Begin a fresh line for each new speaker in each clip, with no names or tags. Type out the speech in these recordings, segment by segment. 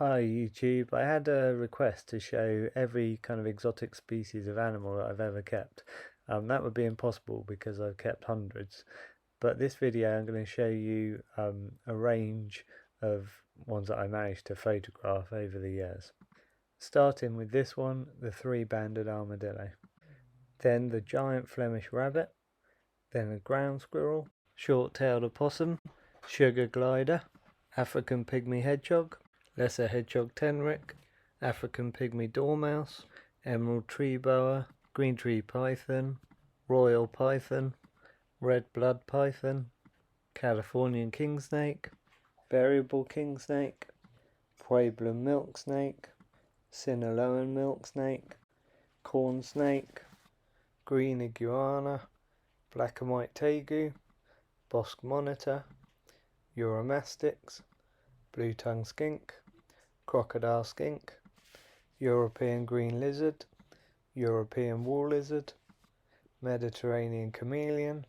Hi YouTube, I had a request to show every kind of exotic species of animal that I've ever kept. That would be impossible because I've kept hundreds, but this video I'm going to show you a range of ones that I managed to photograph over the years. Starting with this one, the three-banded armadillo, then the giant Flemish rabbit, then a ground squirrel, short-tailed opossum, sugar glider, African pygmy hedgehog, lesser hedgehog tenric, African pygmy dormouse, emerald tree boa, green tree python, royal python, red blood python, Californian king snake, variable king snake, Pueblan milk snake, Sinaloan milk snake, corn snake, green iguana, black and white tegu, bosque monitor, Uromastix, blue-tongued skink, crocodile skink, European green lizard, European wall lizard, Mediterranean chameleon,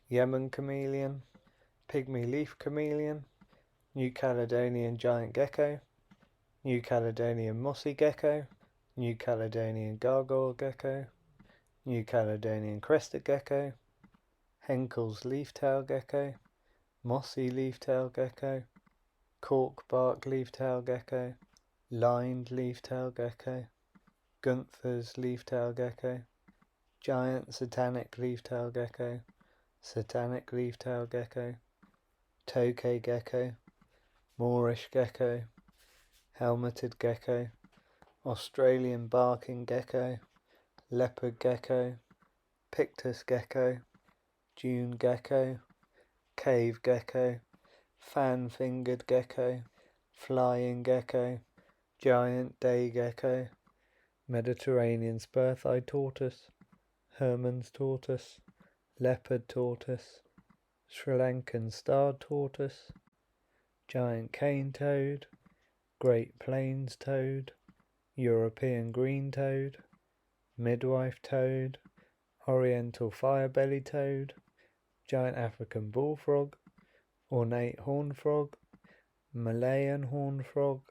Yemen chameleon, pygmy leaf chameleon, New Caledonian giant gecko, New Caledonian mossy gecko, New Caledonian gargoyle gecko, New Caledonian crested gecko, Henkel's leaf-tailed gecko, mossy leaf-tailed gecko, cork-bark leaf-tailed gecko, lined leaf-tailed gecko, Gunther's leaf-tailed gecko, giant satanic leaf-tailed gecko, satanic leaf-tailed gecko, tokay gecko, Moorish gecko, helmeted gecko, Australian barking gecko, leopard gecko, pictus gecko, dune gecko, cave gecko, fan-fingered gecko, flying gecko, giant day gecko, Mediterranean spur-thighed tortoise, Hermann's tortoise, leopard tortoise, Sri Lankan starred tortoise, giant cane toad, Great Plains toad, European green toad, midwife toad, oriental fire-belly toad, giant African bullfrog, ornate horned frog, Malayan horned frog,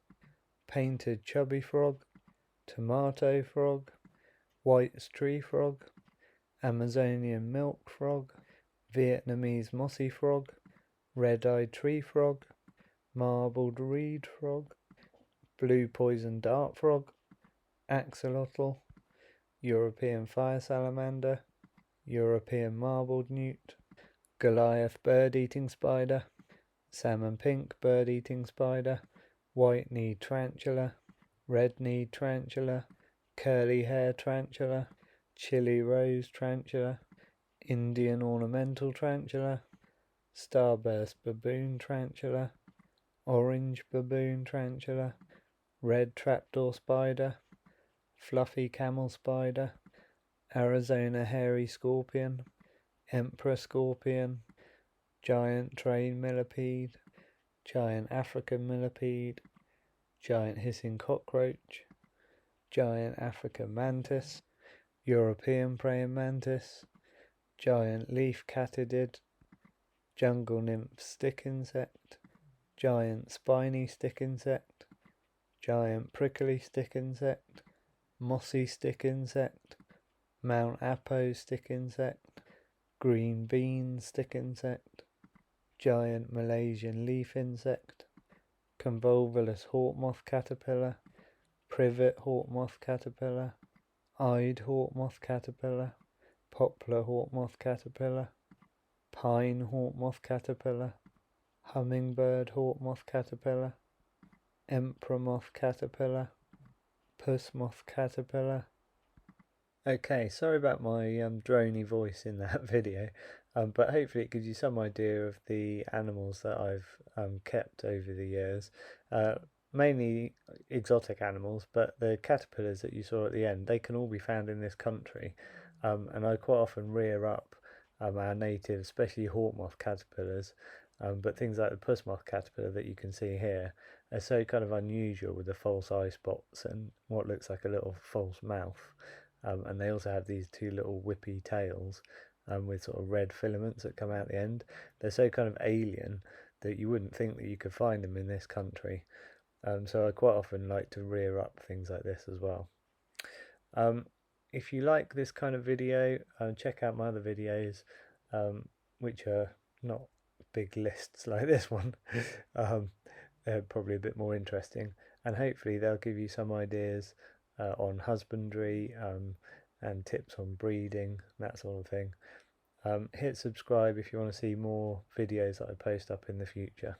painted chubby frog, tomato frog, White's tree frog, Amazonian milk frog, Vietnamese mossy frog, red-eyed tree frog, marbled reed frog, blue poison dart frog, axolotl, European fire salamander, European marbled newt, Goliath bird-eating spider, salmon pink bird-eating spider, white-kneed tarantula, red-kneed tarantula, curly-hair tarantula, chili rose tarantula, Indian ornamental tarantula, starburst baboon tarantula, orange baboon tarantula, red trapdoor spider, fluffy camel spider, Arizona hairy scorpion, emperor scorpion, giant train millipede, giant African millipede, giant hissing cockroach, giant African mantis, European praying mantis, giant leaf katydid, jungle nymph stick insect, giant spiny stick insect, giant prickly stick insect, mossy stick insect, Mount Apo stick insect, green bean stick insect, giant Malaysian leaf insect, convolvulus hawk moth caterpillar, privet hawk moth caterpillar, eyed hawk moth caterpillar, poplar hawk moth caterpillar, pine hawk moth caterpillar, hummingbird hawk moth caterpillar, emperor moth caterpillar, puss moth caterpillar. Okay, sorry about my drony voice in that video, but hopefully it gives you some idea of the animals that I've kept over the years. Mainly exotic animals, but the caterpillars that you saw at the end, they can all be found in this country, and I quite often rear up our native, especially hawk moth caterpillars, but things like the puss moth caterpillar that you can see here are so kind of unusual with the false eye spots and what looks like a little false mouth. And they also have these two little whippy tails with sort of red filaments that come out the end. They're so kind of alien that you wouldn't think that you could find them in this country. So I quite often like to rear up things like this as well. If you like this kind of video, check out my other videos, which are not big lists like this one. They're probably a bit more interesting, and hopefully they'll give you some ideas on husbandry and tips on breeding, that sort of thing. Hit subscribe if you want to see more videos that I post up in the future.